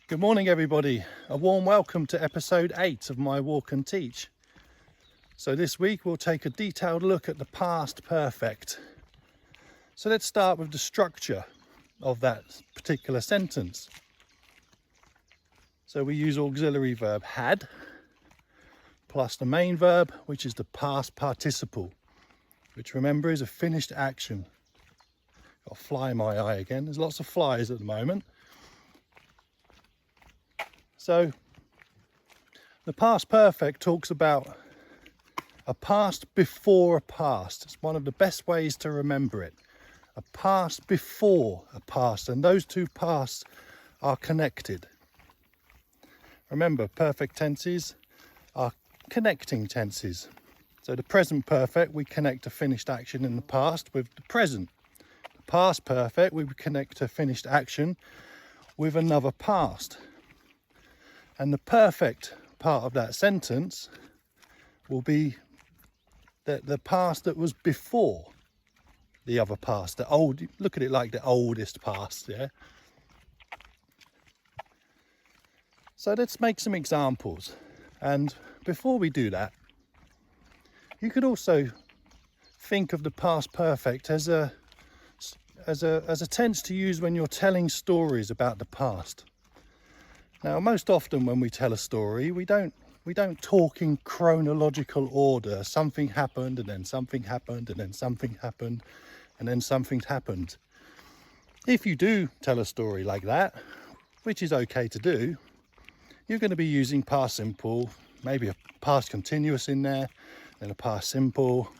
Good morning everybody, a warm welcome to episode 8 of my Walk and Teach. So this week we'll take a detailed look at the past perfect. So let's start with the structure of that particular sentence. So we use auxiliary verb had plus the main verb, which is the past participle, which remember is a finished action. Got a fly in my eye again, there's lots of flies at the moment. So the past perfect talks about a past before a past. It's one of the best ways to remember it. A past before a past, and those two pasts are connected. Remember, perfect tenses are connecting tenses. So the present perfect, we connect a finished action in the past with the present. The past perfect, we would connect a finished action with another past. And the perfect part of that sentence will be the past that was before the other past. The old, look at it like the oldest past, yeah? So let's make some examples. And before we do that, you could also think of the past perfect as a tense to use when you're telling stories about the past. Now, most often when we tell a story, we don't talk in chronological order. Something happened, and then something happened, and then something happened, and then something happened. If you do tell a story like that, which is okay to do, you're going to be using past simple, maybe a past continuous in there, then a past simple,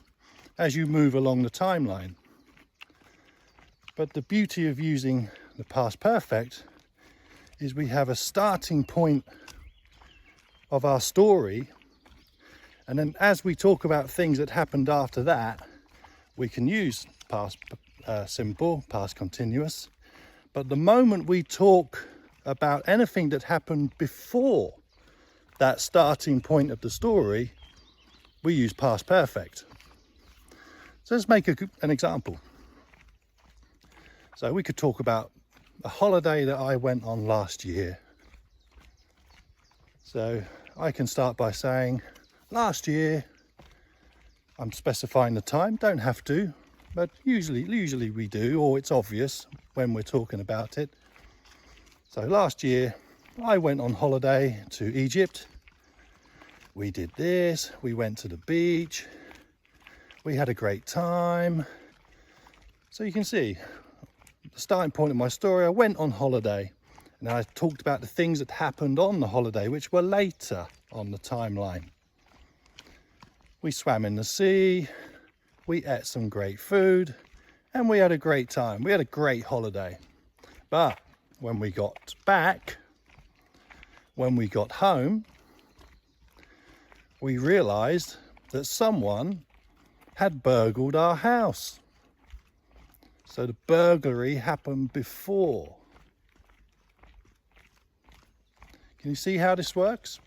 as you move along the timeline. But the beauty of using the past perfect is we have a starting point of our story, and then as we talk about things that happened after that, we can use past simple, past continuous. But the moment we talk about anything that happened before that starting point of the story, we use past perfect. So let's make an example. So we could talk about a holiday that I went on last year. So I can start by saying last year. I'm specifying the time, don't have to, but usually we do, or it's obvious when we're talking about it. So last year I went on holiday to Egypt. We did this, we went to the beach, we had a great time. So you can see the starting point of my story, I went on holiday, and I talked about the things that happened on the holiday, which were later on the timeline. We swam in the sea, we ate some great food, and we had a great time. We had a great holiday. But when we got back, when we got home, we realized that someone had burgled our house. So the burglary happened before. Can you see how this works?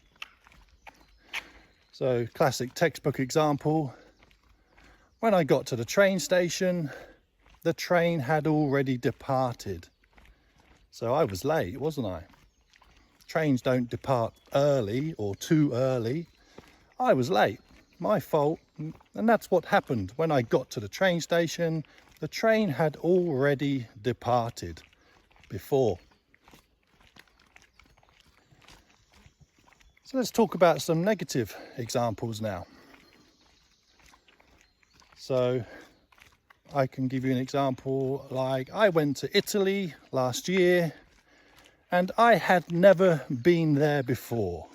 So classic textbook example. When I got to the train station, the train had already departed. So I was late, wasn't I? Trains don't depart early or too early. I was late, my fault. And that's what happened. When I got to the train station, the train had already departed before. So let's talk about some negative examples now. So I can give you an example like I went to Italy last year and I had never been there before.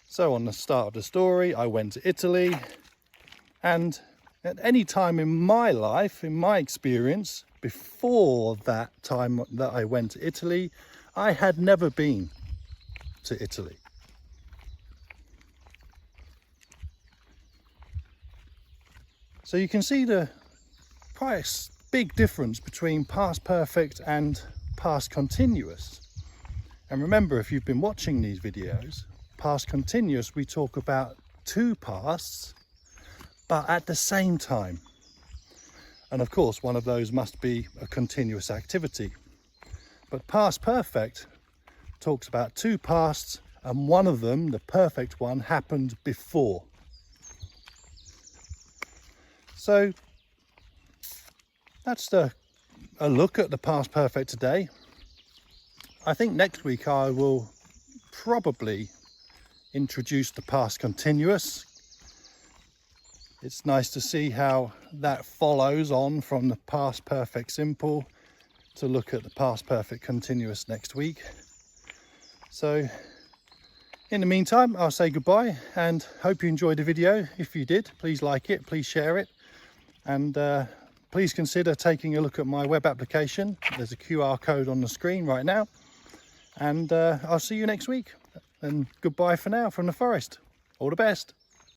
So on the start of the story, I went to Italy, and at any time in my life, in my experience, before that time that I went to Italy, I had never been to Italy. So you can see the quite big difference between past perfect and past continuous. And remember, if you've been watching these videos, past continuous, we talk about two pasts, but at the same time. And of course, one of those must be a continuous activity. But past perfect talks about two pasts, and one of them, the perfect one, happened before. So that's a look at the past perfect today. I think next week I will probably introduce the past continuous. It's nice to see how that follows on from the past perfect simple to look at the past perfect continuous next week. So in the meantime, I'll say goodbye and hope you enjoyed the video. If you did, please like it, please share it, and please consider taking a look at my web application. There's a QR code on the screen right now, and I'll see you next week. And goodbye for now from the forest. All the best.